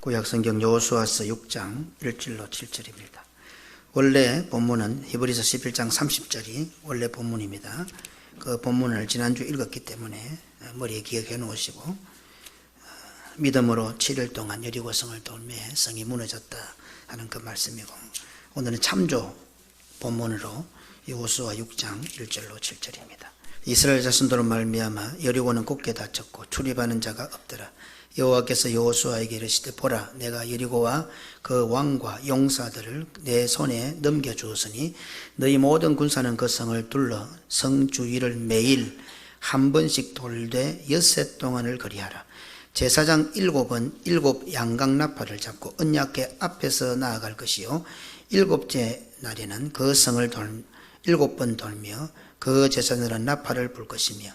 구약성경 여호수아서 6장 1절로 7절입니다. 원래 본문은 히브리서 11장 30절이 원래 본문입니다. 그 본문을 지난주 읽었기 때문에 머리에 기억해 놓으시고, 믿음으로 7일 동안 여리고성을 돌매 성이 무너졌다 하는 그 말씀이고, 오늘은 참조 본문으로 여호수아 6장 1절로 7절입니다. 이스라엘 자손들로 말미암아 여리고는 굳게 닫혔고 출입하는 자가 없더라. 여호와께서 여호수아에게 이르시되, 보라, 내가 여리고와 그 왕과 용사들을 내 손에 넘겨주었으니 너희 모든 군사는 그 성을 둘러 성 주위를 매일 한 번씩 돌되 엿새 동안을 거리하라. 제사장 7은 7 양강나팔을 잡고 언약궤 앞에서 나아갈 것이요, 7째 날에는 그 성을 7번 돌며 그 제사장들은 나팔을 불 것이며,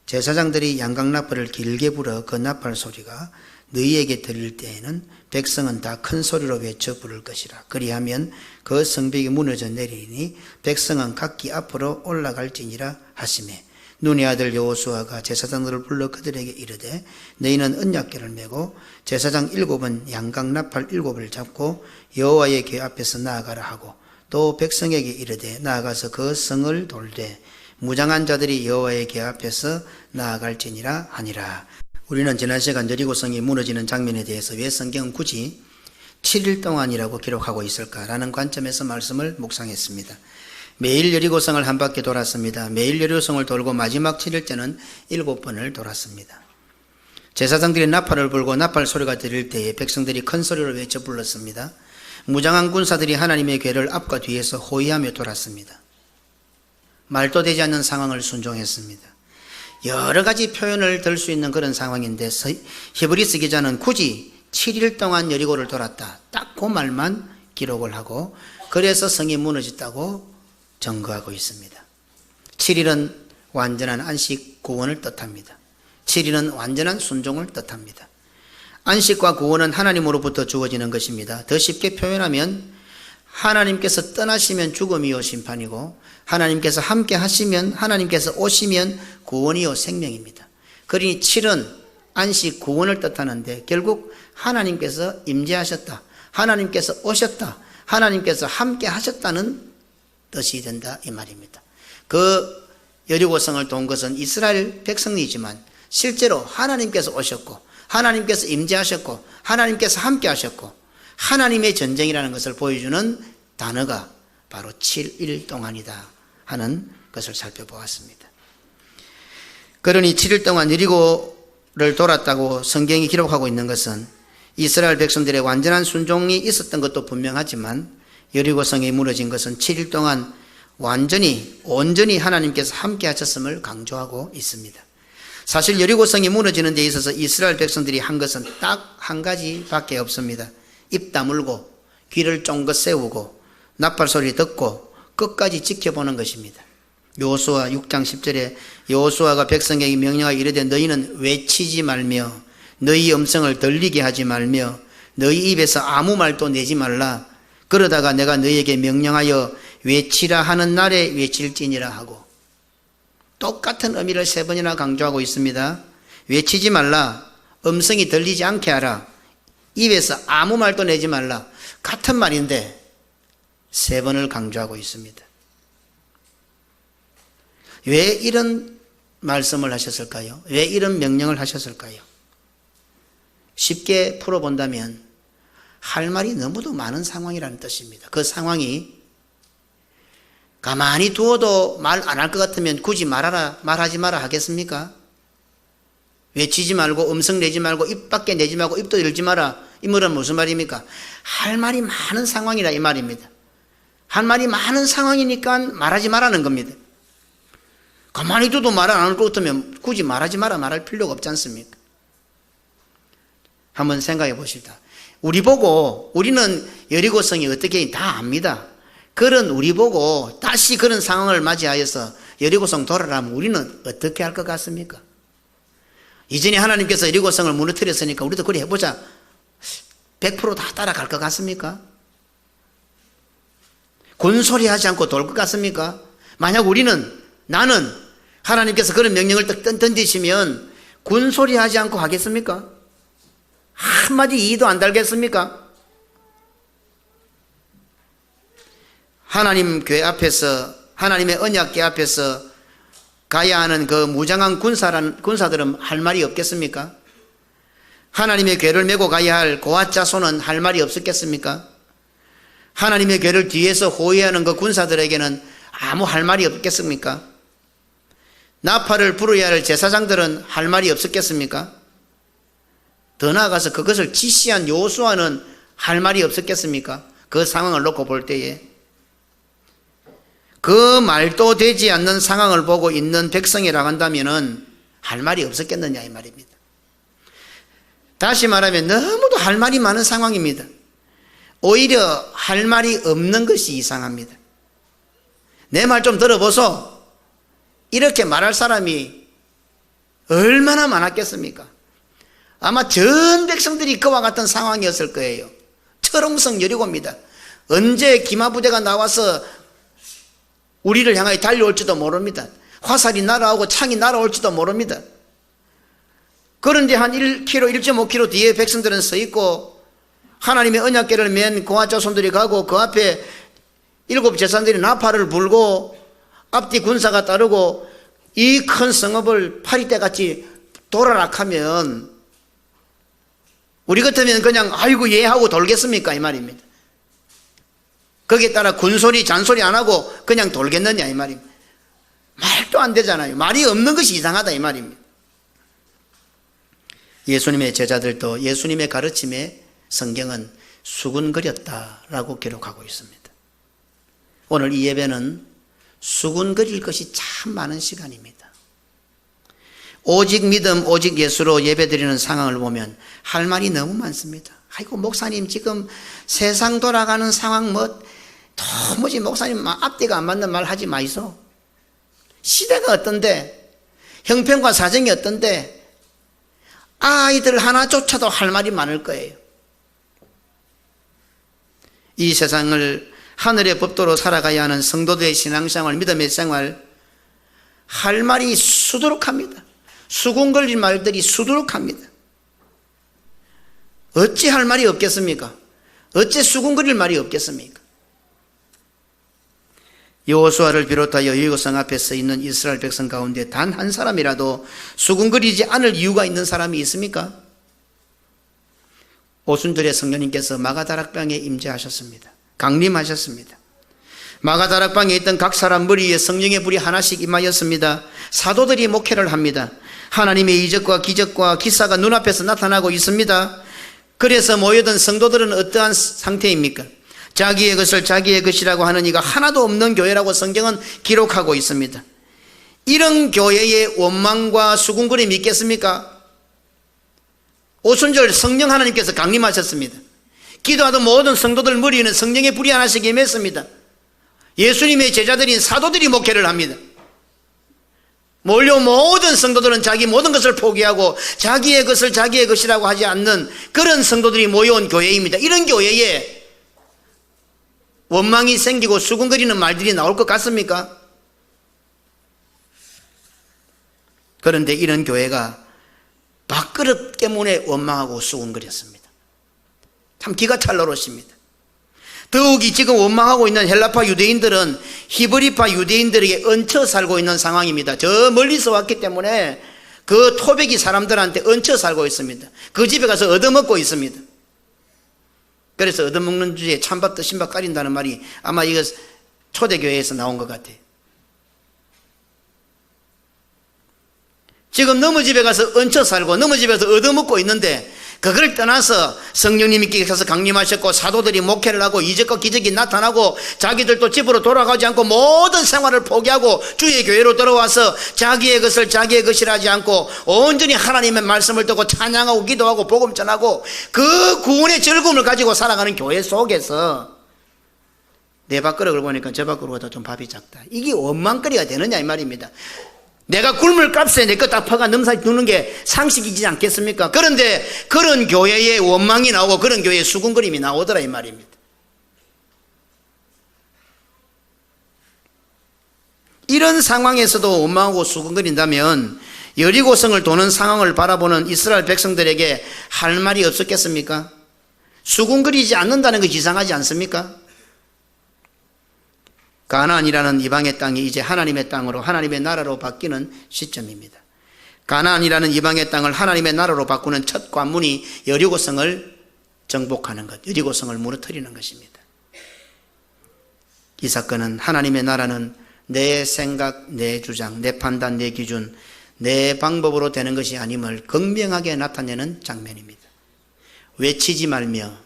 제사장들이 양강나팔을 길게 불어 그 나팔 소리가 너희에게 들릴 때에는 백성은 다 큰 소리로 외쳐 부를 것이라. 그리하면 그 성벽이 무너져 내리니 백성은 각기 앞으로 올라갈지니라 하시매, 눈의 아들 여호수아가 제사장들을 불러 그들에게 이르되, 너희는 언약궤를 메고 제사장 7은 양강나팔 7을 잡고 여호와의 궤 앞에서 나아가라 하고, 또 백성에게 이르되 나아가서 그 성을 돌되 무장한 자들이 여호와의 궤 앞에서 나아갈지니라 하니라. 우리는 지난 시간 여리고성이 무너지는 장면에 대해서 왜 성경은 굳이 7일 동안이라고 기록하고 있을까라는 관점에서 말씀을 묵상했습니다. 매일 여리고성을 한 바퀴 돌았습니다. 매일 여리고성을 돌고 마지막 7일째는 7번을 돌았습니다. 제사장들이 나팔을 불고 나팔 소리가 들릴 때에 백성들이 큰 소리로 외쳐 불렀습니다. 무장한 군사들이 하나님의 궤를 앞과 뒤에서 호위하며 돌았습니다. 말도 되지 않는 상황을 순종했습니다. 여러 가지 표현을 들 수 있는 그런 상황인데, 히브리서 기자는 굳이 7일 동안 여리고를 돌았다, 딱 그 말만 기록을 하고, 그래서 성이 무너졌다고 증거하고 있습니다. 7일은 완전한 안식 구원을 뜻합니다. 7일은 완전한 순종을 뜻합니다. 안식과 구원은 하나님으로부터 주어지는 것입니다. 더 쉽게 표현하면 하나님께서 떠나시면 죽음이요 심판이고, 하나님께서 함께 하시면, 하나님께서 오시면 구원이요 생명입니다. 그러니 7은 안식 구원을 뜻하는데, 결국 하나님께서 임재하셨다, 하나님께서 오셨다, 하나님께서 함께 하셨다는 뜻이 된다 이 말입니다. 그 여리고성을 돈 것은 이스라엘 백성이지만 실제로 하나님께서 오셨고, 하나님께서 임재하셨고, 하나님께서 함께 하셨고, 하나님의 전쟁이라는 것을 보여주는 단어가 바로 7일 동안이다 하는 것을 살펴보았습니다. 그러니 7일 동안 여리고를 돌았다고 성경이 기록하고 있는 것은 이스라엘 백성들의 완전한 순종이 있었던 것도 분명하지만, 여리고성이 무너진 것은 7일 동안 온전히 하나님께서 함께 하셨음을 강조하고 있습니다. 사실 여리고성이 무너지는 데 있어서 이스라엘 백성들이 한 것은 딱 한 가지밖에 없습니다. 입 다물고 귀를 쫑긋 세우고 나팔 소리 듣고 끝까지 지켜보는 것입니다. 여호수아 6장 10절에 여호수아가 백성에게 명령하여 이르되, 너희는 외치지 말며 너희 음성을 들리게 하지 말며 너희 입에서 아무 말도 내지 말라. 그러다가 내가 너희에게 명령하여 외치라 하는 날에 외칠지니라 하고, 똑같은 의미를 3번이나 강조하고 있습니다. 외치지 말라, 음성이 들리지 않게 하라, 입에서 아무 말도 내지 말라. 같은 말인데 3번을 강조하고 있습니다. 왜 이런 말씀을 하셨을까요? 왜 이런 명령을 하셨을까요? 쉽게 풀어본다면 할 말이 너무도 많은 상황이라는 뜻입니다. 그 상황이 가만히 두어도 말 안 할 것 같으면 굳이 말하지 마라 하겠습니까? 외치지 말고 음성 내지 말고 입 밖에 내지 말고 입도 열지 마라, 이 말은 무슨 말입니까? 할 말이 많은 상황이라 이 말입니다. 할 말이 많은 상황이니까 말하지 말라는 겁니다. 가만히 둬도 말 안 할 것 같으면 굳이 말하지 마라 말할 필요가 없지 않습니까? 한번 생각해 보십시다. 우리는 여리고성이 어떻게 다 압니다. 그런 우리 보고 다시 그런 상황을 맞이하여서 여리고성 돌아라면 우리는 어떻게 할 것 같습니까? 이전에 하나님께서 여리고성을 무너뜨렸으니까 우리도 그래 해보자, 100% 다 따라갈 것 같습니까? 군소리 하지 않고 돌 것 같습니까? 만약 나는 하나님께서 그런 명령을 딱 던지시면 군소리 하지 않고 하겠습니까? 한마디 이도 안 달겠습니까? 하나님 교회 앞에서, 하나님의 언약궤 앞에서 가야 하는 그 무장한 군사들은 할 말이 없겠습니까? 하나님의 궤를 메고 가야 할 고아 자손은 할 말이 없었겠습니까? 하나님의 궤를 뒤에서 호위하는 그 군사들에게는 아무 할 말이 없겠습니까? 나팔을 불어야 할 제사장들은 할 말이 없었겠습니까? 더 나아가서 그것을 지시한 여호수아는 할 말이 없었겠습니까? 그 상황을 놓고 볼 때에 그 말도 되지 않는 상황을 보고 있는 백성이라고 한다면은 할 말이 없었겠느냐 이 말입니다. 다시 말하면 너무도 할 말이 많은 상황입니다. 오히려 할 말이 없는 것이 이상합니다. 내 말 좀 들어보소. 이렇게 말할 사람이 얼마나 많았겠습니까? 아마 전 백성들이 그와 같은 상황이었을 거예요. 철옹성 여리고입니다. 언제 기마부대가 나와서 우리를 향하여 달려올지도 모릅니다. 화살이 날아오고 창이 날아올지도 모릅니다. 그런데 한 1km, 1.5km 뒤에 백성들은 서 있고 하나님의 언약궤를 맨 고아 자손들이 가고 그 앞에 7 제사장들이 나팔을 불고 앞뒤 군사가 따르고 이 큰 성읍을 파리떼같이 도라락하면 우리 같으면 그냥 아이고 예 하고 돌겠습니까 이 말입니다. 거기에 따라 군소리 잔소리 안 하고 그냥 돌겠느냐 이 말입니다. 말도 안 되잖아요. 말이 없는 것이 이상하다 이 말입니다. 예수님의 제자들도 예수님의 가르침에 성경은 수군거렸다라고 기록하고 있습니다. 오늘 이 예배는 수군거릴 것이 참 많은 시간입니다. 오직 믿음, 오직 예수로 예배드리는 상황을 보면 할 말이 너무 많습니다. 아이고 목사님 지금 세상 돌아가는 상황 도무지 목사님 앞뒤가 안 맞는 말 하지 마이소. 시대가 어떤데, 형편과 사정이 어떤데 아이들 하나조차도 할 말이 많을 거예요. 이 세상을 하늘의 법도로 살아가야 하는 성도들의 신앙생활, 믿음의 생활, 할 말이 수두룩합니다. 수군거릴 말들이 수두룩합니다. 어찌 할 말이 없겠습니까? 어찌 수군거릴 말이 없겠습니까? 여호수아를 비롯하여 여리고성 앞에 서 있는 이스라엘 백성 가운데 단 한 사람이라도 수군거리지 않을 이유가 있는 사람이 있습니까? 오순절에 성령님께서 마가다락방에 임재하셨습니다. 강림하셨습니다. 마가다락방에 있던 각 사람 머리에 성령의 불이 하나씩 임하였습니다. 사도들이 목회를 합니다. 하나님의 이적과 기적과 기사가 눈앞에서 나타나고 있습니다. 그래서 모여든 성도들은 어떠한 상태입니까? 자기의 것을 자기의 것이라고 하는 이가 하나도 없는 교회라고 성경은 기록하고 있습니다. 이런 교회의 원망과 수군거림이 있겠습니까? 오순절 성령 하나님께서 강림하셨습니다. 기도하던 모든 성도들 머리에는 성령의 불이 하나씩 임했습니다. 예수님의 제자들인 사도들이 목회를 합니다. 몰려 모든 성도들은 자기 모든 것을 포기하고 자기의 것을 자기의 것이라고 하지 않는 그런 성도들이 모여온 교회입니다. 이런 교회에 원망이 생기고 수군거리는 말들이 나올 것 같습니까? 그런데 이런 교회가 밥그릇 때문에 원망하고 수군거렸습니다. 참 기가 찰 노릇입니다. 더욱이 지금 원망하고 있는 헬라파 유대인들은 히브리파 유대인들에게 얹혀 살고 있는 상황입니다. 저 멀리서 왔기 때문에 그 토백이 사람들한테 얹혀 살고 있습니다. 그 집에 가서 얻어먹고 있습니다. 그래서 얻어먹는 주에 찬밥 뜨신밥 가린다는 말이 아마 이거 초대교회에서 나온 것 같아요. 지금 너무 집에 가서 얹혀 살고 너무 집에서 얻어먹고 있는데 그걸 떠나서 성령님께서 강림하셨고 사도들이 목회를 하고 이적과 기적이 나타나고 자기들도 집으로 돌아가지 않고 모든 생활을 포기하고 주의 교회로 들어와서 자기의 것을 자기의 것이라 하지 않고 온전히 하나님의 말씀을 듣고 찬양하고 기도하고 복음 전하고 그 구원의 즐거움을 가지고 살아가는 교회 속에서 내 밥그릇을 보니까 저 밥그릇보다 좀 밥이 작다. 이게 원망거리가 되느냐 이 말입니다. 내가 굶을 값에 내 것 다 퍼가 넘사 두는 게 상식이지 않겠습니까? 그런데 그런 교회에 원망이 나오고 그런 교회에 수군거림이 나오더라 이 말입니다. 이런 상황에서도 원망하고 수군거린다면 여리고성을 도는 상황을 바라보는 이스라엘 백성들에게 할 말이 없었겠습니까? 수군거리지 않는다는 것이 이상하지 않습니까? 가나안이라는 이방의 땅이 이제 하나님의 땅으로, 하나님의 나라로 바뀌는 시점입니다. 가나안이라는 이방의 땅을 하나님의 나라로 바꾸는 첫 관문이 여리고성을 정복하는 것, 여리고성을 무너뜨리는 것입니다. 이 사건은 하나님의 나라는 내 생각, 내 주장, 내 판단, 내 기준, 내 방법으로 되는 것이 아님을 극명하게 나타내는 장면입니다. 외치지 말며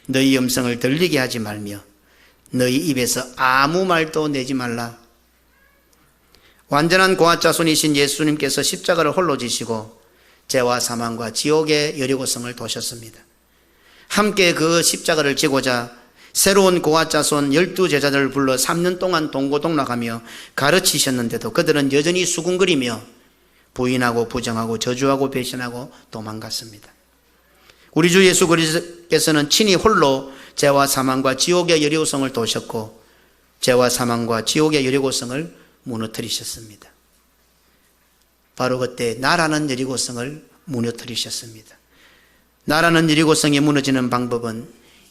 너희 음성을 들리게 하지 말며 너희 입에서 아무 말도 내지 말라. 완전한 고아자손이신 예수님께서 십자가를 홀로 지시고 죄와 사망과 지옥의 여리고성을 도셨습니다. 함께 그 십자가를 지고자 새로운 고아자손 12제자들을 불러 3년 동안 동고동락하며 가르치셨는데도 그들은 여전히 수군거리며 부인하고 부정하고 저주하고 배신하고 도망갔습니다. 우리 주 예수 그리스도께서는 친히 홀로 죄와 사망과 지옥의 여리고성을 도셨고 죄와 사망과 지옥의 여리고성을 무너뜨리셨습니다. 바로 그때 나라는 여리고성을 무너뜨리셨습니다. 나라는 여리고성이 무너지는 방법은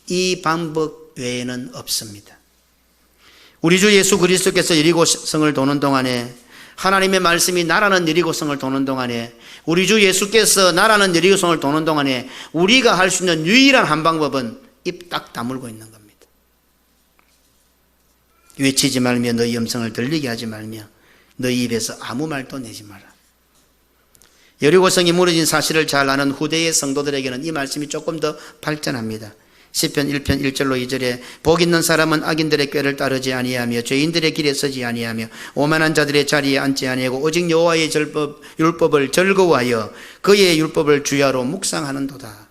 이 방법 외에는 없습니다. 우리 주 예수 그리스도께서 여리고성을 도는 동안에, 하나님의 말씀이 나라는 여리고성을 도는 동안에, 우리 주 예수께서 나라는 여리고성을 도는 동안에 우리가 할 수 있는 유일한 한 방법은 입 딱 다물고 있는 겁니다. 외치지 말며 너희 음성을 들리게 하지 말며 너희 입에서 아무 말도 내지 마라. 여리고성이 무너진 사실을 잘 아는 후대의 성도들에게는 이 말씀이 조금 더 발전합니다. 시편 1편 1절로 2절에 복 있는 사람은 악인들의 꾀를 따르지 아니하며 죄인들의 길에 서지 아니하며 오만한 자들의 자리에 앉지 아니하고 오직 여호와의 율법을 즐거워하여 그의 율법을 주야로 묵상하는도다.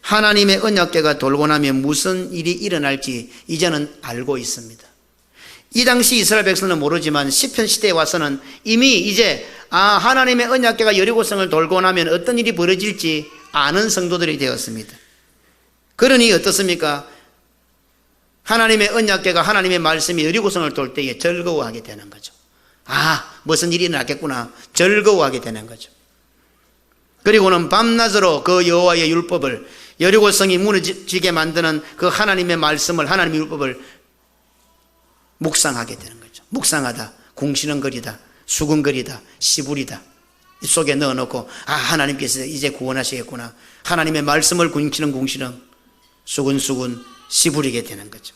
하나님의 언약궤가 돌고 나면 무슨 일이 일어날지 이제는 알고 있습니다. 이 당시 이스라엘 백성은 모르지만 시편 시대에 와서는 이미 이제 하나님의 언약궤가 여리고성을 돌고 나면 어떤 일이 벌어질지 아는 성도들이 되었습니다. 그러니 어떻습니까? 하나님의 언약궤가, 하나님의 말씀이 여리고성을 돌 때에 즐거워하게 되는 거죠. 무슨 일이 일어났겠구나 즐거워하게 되는 거죠. 그리고는 밤낮으로 그 여호와의 율법을, 여리고성이 무너지게 만드는 그 하나님의 말씀을, 하나님의 율법을 묵상하게 되는 거죠. 묵상하다, 궁시렁거리다, 수근거리다, 시부리다 이 속에 넣어놓고 하나님께서 이제 구원하시겠구나, 하나님의 말씀을 궁시렁 수근수근 시부리게 되는 거죠.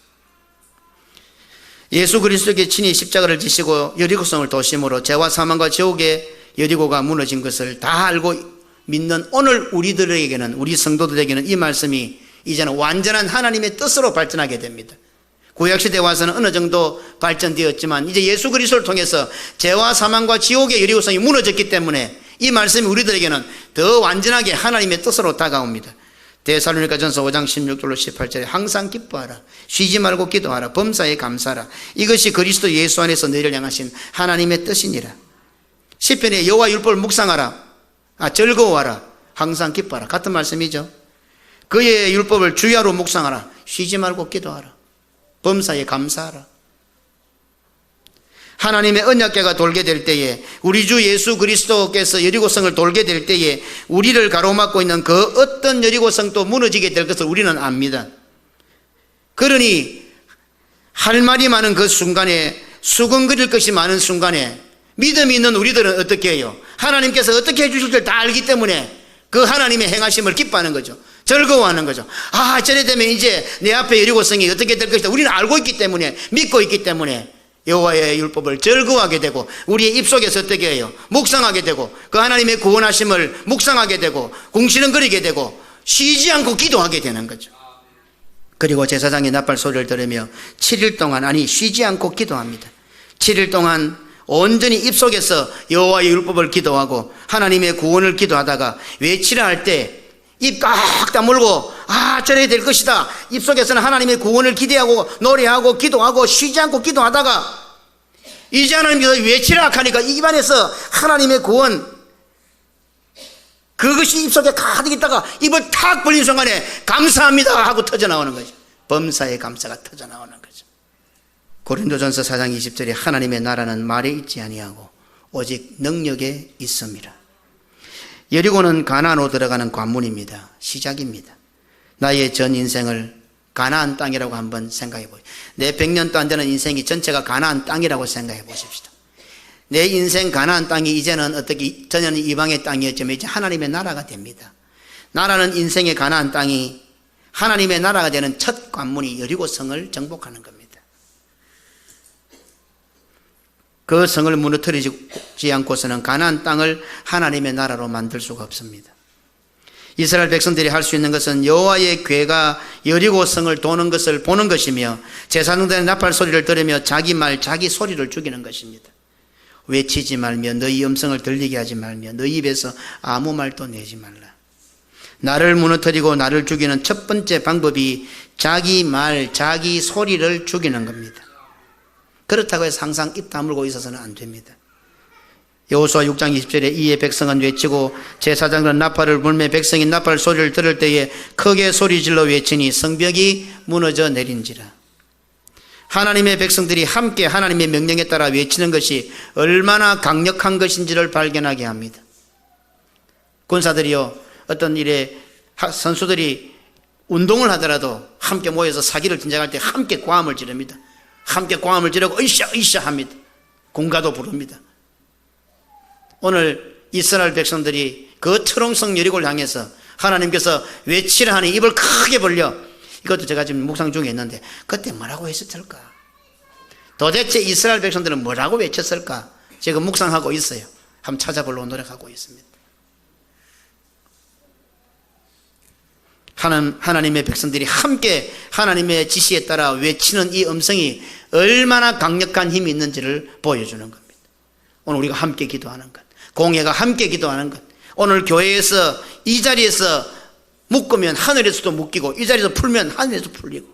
예수 그리스도께 친히 십자가를 지시고 여리고성을 도심으로 죄와 사망과 지옥의 여리고가 무너진 것을 다 알고 믿는 오늘 우리들에게는, 우리 성도들에게는 이 말씀이 이제는 완전한 하나님의 뜻으로 발전하게 됩니다. 구약시대에 와서는 어느 정도 발전되었지만 이제 예수 그리스도를 통해서 죄와 사망과 지옥의 여리고성이 무너졌기 때문에 이 말씀이 우리들에게는 더 완전하게 하나님의 뜻으로 다가옵니다. 데살로니가전서 5장 16절로 18절에 항상 기뻐하라, 쉬지 말고 기도하라, 범사에 감사하라, 이것이 그리스도 예수 안에서 너희를 향하신 하나님의 뜻이니라. 시편에 여호와 율법을 묵상하라, 즐거워하라, 항상 기뻐하라, 같은 말씀이죠. 그의 율법을 주야로 묵상하라, 쉬지 말고 기도하라, 범사에 감사하라. 하나님의 언약궤가 돌게 될 때에, 우리 주 예수 그리스도께서 여리고성을 돌게 될 때에 우리를 가로막고 있는 그 어떤 여리고성도 무너지게 될 것을 우리는 압니다. 그러니 할 말이 많은 그 순간에, 수근거릴 것이 많은 순간에 믿음이 있는 우리들은 어떻게 해요? 하나님께서 어떻게 해주실지를 다 알기 때문에 그 하나님의 행하심을 기뻐하는 거죠. 즐거워하는 거죠. 저래 되면 이제 내 앞에 여리고성이 어떻게 될 것이다 우리는 알고 있기 때문에, 믿고 있기 때문에 여호와의 율법을 즐거워하게 되고 우리의 입속에서 어떻게 해요? 묵상하게 되고 그 하나님의 구원하심을 묵상하게 되고 궁시렁거리게 되고 쉬지 않고 기도하게 되는 거죠. 그리고 제사장의 나팔 소리를 들으며 7일 동안, 쉬지 않고 기도합니다. 7일 동안 온전히 입속에서 여호와의 율법을 기도하고 하나님의 구원을 기도하다가 외치라 할 때 입 꽉 다물고 저래야 될 것이다, 입속에서는 하나님의 구원을 기대하고 노래하고 기도하고 쉬지 않고 기도하다가 이제 하나님께서 외치라 하니까 입안에서 하나님의 구원, 그것이 입속에 가득 있다가 입을 탁 벌린 순간에 감사합니다 하고 터져나오는 거죠. 범사의 감사가 터져나오는 거죠. 고린도전서 4장 20절에 하나님의 나라는 말에 있지 아니하고 오직 능력에 있음이라. 여리고는 가나안으로 들어가는 관문입니다. 시작입니다. 나의 전 인생을 가나안 땅이라고 한번 생각해 보십시오. 내 100년도 안 되는 인생이 전체가 가나안 땅이라고 생각해 보십시오. 내 인생 가나안 땅이 이제는 어떻게 전에는 이방의 땅이었지만 이제 하나님의 나라가 됩니다. 나라는 인생의 가나안 땅이 하나님의 나라가 되는 첫 관문이 여리고 성을 정복하는 겁니다. 그 성을 무너뜨리지 않고서는 가나안 땅을 하나님의 나라로 만들 수가 없습니다. 이스라엘 백성들이 할 수 있는 것은 여호와의 궤가 여리고 성을 도는 것을 보는 것이며 제사장들의 나팔 소리를 들으며 자기 말 자기 소리를 죽이는 것입니다. 외치지 말며 너희 음성을 들리게 하지 말며 너희 입에서 아무 말도 내지 말라. 나를 무너뜨리고 나를 죽이는 첫 번째 방법이 자기 말 자기 소리를 죽이는 겁니다. 그렇다고 해서 항상 입 다물고 있어서는 안 됩니다. 여호수아 6장 20절에 이에 백성은 외치고 제사장들은 나팔을 불며 백성이 나팔 소리를 들을 때에 크게 소리질러 외치니 성벽이 무너져 내린지라. 하나님의 백성들이 함께 하나님의 명령에 따라 외치는 것이 얼마나 강력한 것인지를 발견하게 합니다. 군사들이요, 어떤 일에 선수들이 운동을 하더라도 함께 모여서 사기를 진작할 때 함께 고함을 지릅니다. 함께 고함을 지르고 으쌰 으쌰 합니다. 군가도 부릅니다. 오늘 이스라엘 백성들이 그 트롱성 여리고를 향해서 하나님께서 외치라 하니 입을 크게 벌려, 이것도 제가 지금 묵상 중에 있는데 그때 뭐라고 했었을까? 도대체 이스라엘 백성들은 뭐라고 외쳤을까? 지금 묵상하고 있어요. 한번 찾아보려고 노력하고 있습니다. 하나님의 백성들이 함께 하나님의 지시에 따라 외치는 이 음성이 얼마나 강력한 힘이 있는지를 보여주는 겁니다. 오늘 우리가 함께 기도하는 것, 공회가 함께 기도하는 것, 오늘 교회에서 이 자리에서 묶으면 하늘에서도 묶이고 이 자리에서 풀면 하늘에서 풀리고.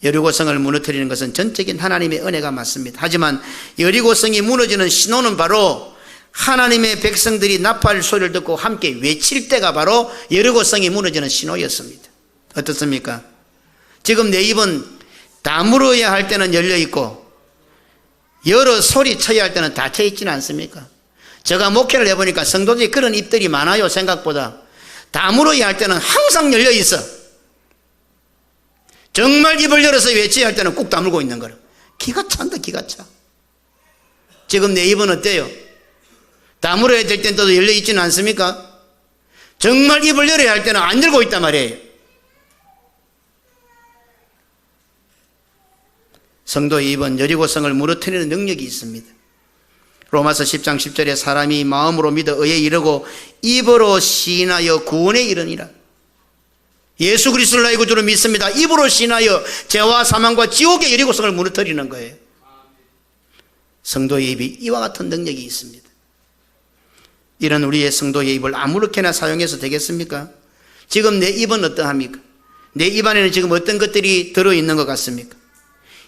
여리고성을 무너뜨리는 것은 전적인 하나님의 은혜가 맞습니다. 하지만 여리고성이 무너지는 신호는 바로 하나님의 백성들이 나팔 소리를 듣고 함께 외칠 때가 바로 여리고성이 무너지는 신호였습니다. 어떻습니까? 지금 내 입은 다물어야 할 때는 열려있고 열어 소리쳐야 할 때는 닫혀 있지는 않습니까? 제가 목회를 해보니까 성도들이 그런 입들이 많아요. 생각보다. 다물어야 할 때는 항상 열려있어. 정말 입을 열어서 외쳐야 할 때는 꾹 다물고 있는 거라. 기가 찬다, 기가 차. 지금 내 입은 어때요? 다물어야 될 때는 또 열려있지는 않습니까? 정말 입을 열어야 할 때는 안 열고 있단 말이에요. 성도의 입은 여리고성을 무너뜨리는 능력이 있습니다. 로마서 10장 10절에 사람이 마음으로 믿어 의에 이르고 입으로 시인하여 구원에 이르니라. 예수 그리스도를 나의 구주로 믿습니다. 입으로 시인하여 죄와 사망과 지옥의 여리고성을 무너뜨리는 거예요. 성도의 입이 이와 같은 능력이 있습니다. 이런 우리의 성도의 입을 아무렇게나 사용해서 되겠습니까? 지금 내 입은 어떠합니까? 내 입 안에는 지금 어떤 것들이 들어있는 것 같습니까?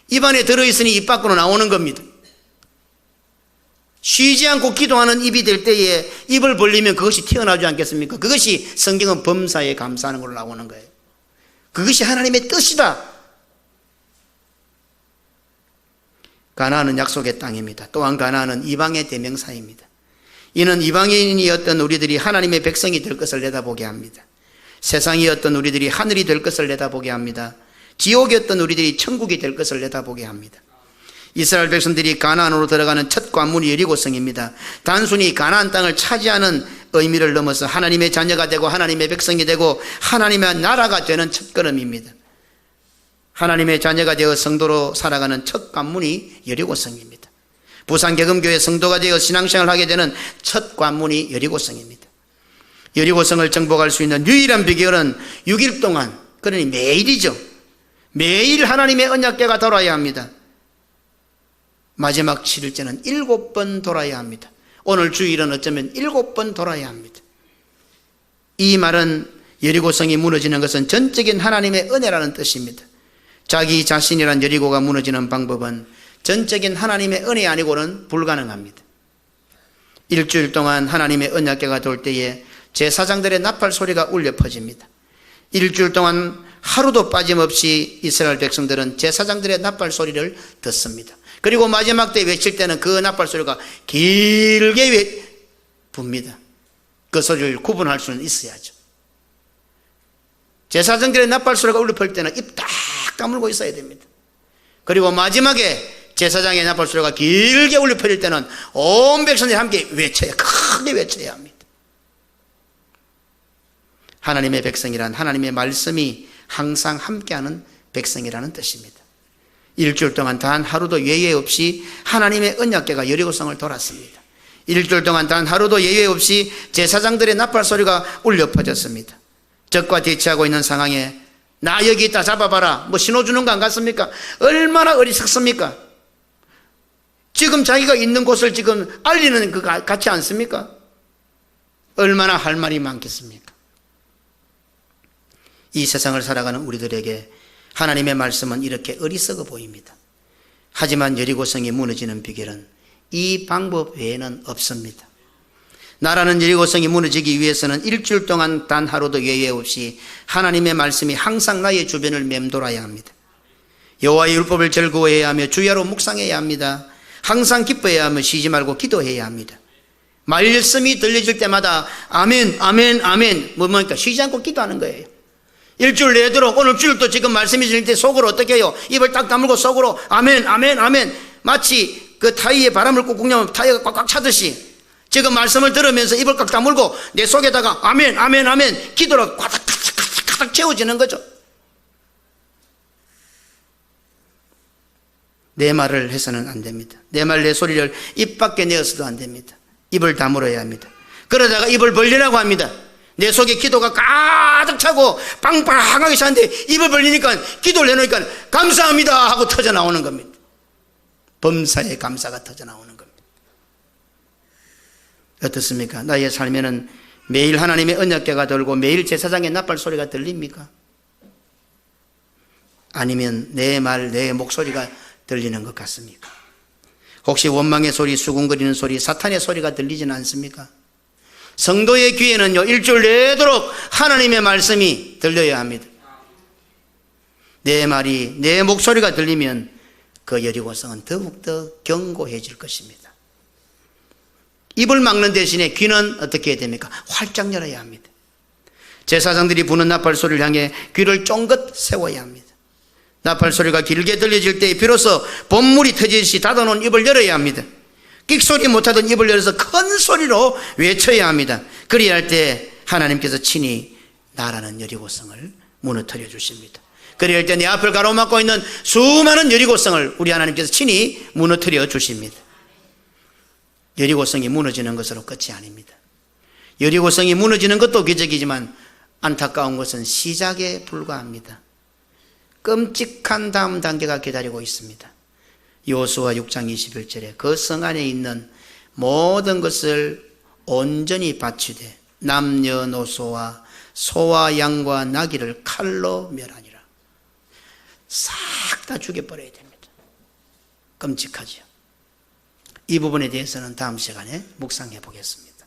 입 안에 들어있으니 입 밖으로 나오는 겁니다. 쉬지 않고 기도하는 입이 될 때에 입을 벌리면 그것이 튀어나오지 않겠습니까? 그것이 성경은 범사에 감사하는 걸로 나오는 거예요. 그것이 하나님의 뜻이다. 가나안은 약속의 땅입니다. 또한 가나안은 이방의 대명사입니다. 이는 이방인이었던 우리들이 하나님의 백성이 될 것을 내다보게 합니다. 세상이었던 우리들이 하늘이 될 것을 내다보게 합니다. 지옥이었던 우리들이 천국이 될 것을 내다보게 합니다. 이스라엘 백성들이 가나안으로 들어가는 첫 관문이 여리고성입니다. 단순히 가나안 땅을 차지하는 의미를 넘어서 하나님의 자녀가 되고 하나님의 백성이 되고 하나님의 나라가 되는 첫걸음입니다. 하나님의 자녀가 되어 성도로 살아가는 첫 관문이 여리고성입니다. 부산개금교회 성도가 되어 신앙생활을 하게 되는 첫 관문이 여리고성입니다. 여리고성을 정복할 수 있는 유일한 비결은 6일 동안, 그러니 매일이죠. 매일 하나님의 언약궤가 돌아야 합니다. 마지막 7일째는 7번 돌아야 합니다. 오늘 주일은 어쩌면 7번 돌아야 합니다. 이 말은 여리고성이 무너지는 것은 전적인 하나님의 은혜라는 뜻입니다. 자기 자신이란 여리고가 무너지는 방법은 전적인 하나님의 은혜 아니고는 불가능합니다. 일주일 동안 하나님의 언약궤가 돌 때에 제사장들의 나팔 소리가 울려 퍼집니다. 일주일 동안 하루도 빠짐없이 이스라엘 백성들은 제사장들의 나팔 소리를 듣습니다. 그리고 마지막 때 외칠 때는 그 나팔 소리가 길게 붑니다. 그 소리를 구분할 수는 있어야죠. 제사장들의 나팔 소리가 울려 퍼질 때는 입 딱 다물고 있어야 됩니다. 그리고 마지막에 제사장의 나팔 소리가 길게 울려 퍼질 때는 온 백성들이 함께 외쳐야, 크게 외쳐야 합니다. 하나님의 백성이란 하나님의 말씀이 항상 함께하는 백성이라는 뜻입니다. 일주일 동안 단 하루도 예외 없이 하나님의 언약궤가 여리고성을 돌았습니다. 일주일 동안 단 하루도 예외 없이 제사장들의 나팔 소리가 울려 퍼졌습니다. 적과 대치하고 있는 상황에 나 여기 있다 잡아봐라 뭐 신호 주는 거 안 같습니까? 얼마나 어리석습니까? 지금 자기가 있는 곳을 지금 알리는 그 같지 않습니까? 얼마나 할 말이 많겠습니까? 이 세상을 살아가는 우리들에게 하나님의 말씀은 이렇게 어리석어 보입니다. 하지만 여리고성이 무너지는 비결은 이 방법 외에는 없습니다. 나라는 여리고성이 무너지기 위해서는 일주일 동안 단 하루도 예외 없이 하나님의 말씀이 항상 나의 주변을 맴돌아야 합니다. 여호와의 율법을 즐거워해야 하며 주야로 묵상해야 합니다. 항상 기뻐해야 하며 쉬지 말고 기도해야 합니다. 말씀이 들려질 때마다 아멘 아멘 아멘 뭐니까 쉬지 않고 기도하는 거예요. 일주일 내도록 오늘 주일도 지금 말씀이 들릴 때 속으로 어떻게 해요? 입을 딱 다물고 속으로 아멘 아멘 아멘, 마치 그 타이에 바람을 꾹꾹 넣으면 타이가 꽉꽉 차듯이 지금 말씀을 들으면서 입을 꽉 다물고 내 속에다가 아멘 아멘 아멘 기도로 가득 채워지는 거죠. 내 말을 해서는 안 됩니다. 내 말 내 소리를 입 밖에 내어서도 안 됩니다. 입을 다물어야 합니다. 그러다가 입을 벌리라고 합니다. 내 속에 기도가 가득 차고 빵빵하게 차는데 입을 벌리니까 기도를 내놓으니까 감사합니다 하고 터져 나오는 겁니다. 범사의 감사가 터져 나오는 겁니다. 어떻습니까? 나의 삶에는 매일 하나님의 언약궤가 돌고 매일 제사장의 나팔 소리가 들립니까? 아니면 내 말, 내 목소리가 들리는 것 같습니까? 혹시 원망의 소리, 수군거리는 소리, 사탄의 소리가 들리지는 않습니까? 성도의 귀에는요, 일주일 내도록 하나님의 말씀이 들려야 합니다. 내 말이, 내 목소리가 들리면 그 여리고성은 더욱더 견고해질 것입니다. 입을 막는 대신에 귀는 어떻게 해야 됩니까? 활짝 열어야 합니다. 제사장들이 부는 나팔 소리를 향해 귀를 쫑긋 세워야 합니다. 나팔 소리가 길게 들려질 때 비로소 본물이 터지듯이 닫아놓은 입을 열어야 합니다. 끽소리 못하던 입을 열어서 큰 소리로 외쳐야 합니다. 그리야 할 때 하나님께서 친히 나라는 여리고성을 무너뜨려 주십니다. 그리야 할 때 내 앞을 가로막고 있는 수많은 여리고성을 우리 하나님께서 친히 무너뜨려 주십니다. 여리고성이 무너지는 것으로 끝이 아닙니다. 여리고성이 무너지는 것도 기적이지만 안타까운 것은 시작에 불과합니다. 끔찍한 다음 단계가 기다리고 있습니다. 여호수아 6장 21절에 그 성 안에 있는 모든 것을 온전히 바치되 남녀노소와 소와 양과 나귀를 칼로 멸하니라. 싹 다 죽여버려야 됩니다. 끔찍하죠. 이 부분에 대해서는 다음 시간에 묵상해 보겠습니다.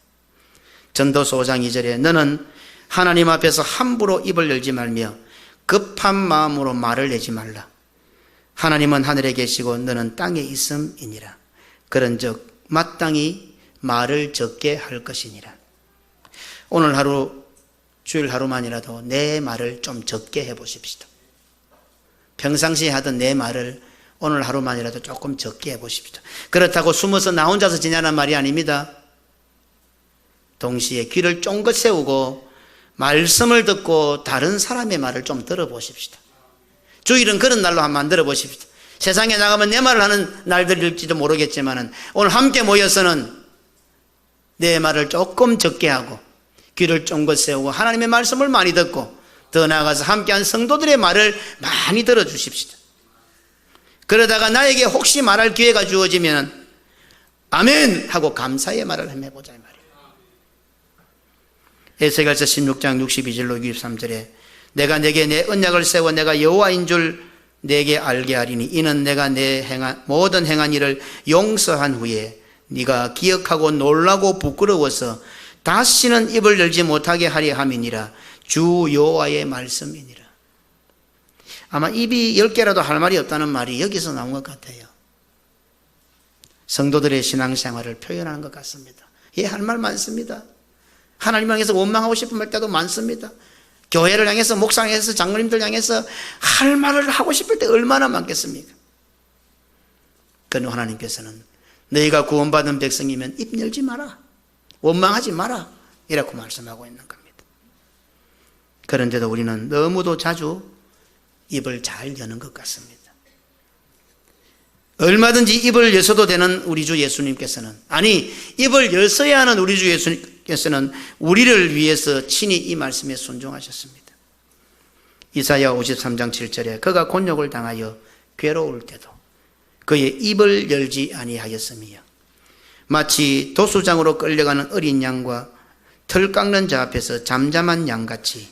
전도서 5장 2절에 너는 하나님 앞에서 함부로 입을 열지 말며 급한 마음으로 말을 내지 말라. 하나님은 하늘에 계시고 너는 땅에 있음이니라. 그런즉 마땅히 말을 적게 할 것이니라. 오늘 하루, 주일 하루만이라도 내 말을 좀 적게 해보십시오. 평상시에 하던 내 말을 오늘 하루만이라도 조금 적게 해보십시오. 그렇다고 숨어서 나 혼자서 지내라는 말이 아닙니다. 동시에 귀를 쫑긋 세우고 말씀을 듣고 다른 사람의 말을 좀 들어보십시오. 주일은 그런 날로 한번 만들어 보십시오. 세상에 나가면 내 말을 하는 날들일지도 모르겠지만 오늘 함께 모여서는 내 말을 조금 적게 하고 귀를 쫑긋 세우고 하나님의 말씀을 많이 듣고 더 나아가서 함께한 성도들의 말을 많이 들어주십시오. 그러다가 나에게 혹시 말할 기회가 주어지면 아멘 하고 감사의 말을 해보자 이 말이에요. 에스겔서 16장 62절로 63절에 내가 내게 내 언약을 세워 내가 여호와인 줄 내게 알게 하리니 이는 내가 내 모든 행한 일을 용서한 후에 네가 기억하고 놀라고 부끄러워서 다시는 입을 열지 못하게 하려 함이니라. 주 여호와의 말씀이니라. 아마 입이 10개라도 할 말이 없다는 말이 여기서 나온 것 같아요. 성도들의 신앙생활을 표현하는 것 같습니다. 예, 할 말 많습니다. 하나님을 향해서 원망하고 싶은 때도 많습니다. 교회를 향해서, 목사 향해서, 장로님들 향해서 할 말을 하고 싶을 때 얼마나 많겠습니까? 그러나 하나님께서는 너희가 구원받은 백성이면 입 열지 마라, 원망하지 마라, 이라고 말씀하고 있는 겁니다. 그런데도 우리는 너무도 자주 입을 잘 여는 것 같습니다. 얼마든지 입을 여서도 되는 우리 주 예수님께서는, 아니 입을 여서야 하는 우리 주 예수님께서는 우리를 위해서 친히 이 말씀에 순종하셨습니다. 이사야 53장 7절에 그가 곤욕을 당하여 괴로울 때도 그의 입을 열지 아니하였으며 마치 도수장으로 끌려가는 어린 양과 털 깎는 자 앞에서 잠잠한 양같이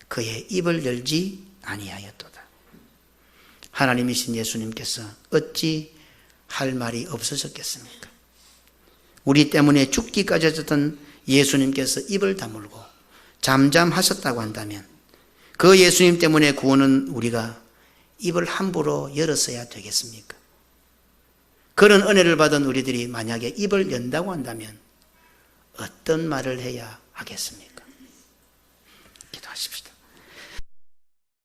그의 입을 열지 아니하였도다. 하나님이신 예수님께서 어찌 할 말이 없으셨겠습니까? 우리 때문에 죽기까지 하셨던 예수님께서 입을 다물고 잠잠하셨다고 한다면 그 예수님 때문에 구원은 우리가 입을 함부로 열었어야 되겠습니까? 그런 은혜를 받은 우리들이 만약에 입을 연다고 한다면 어떤 말을 해야 하겠습니까?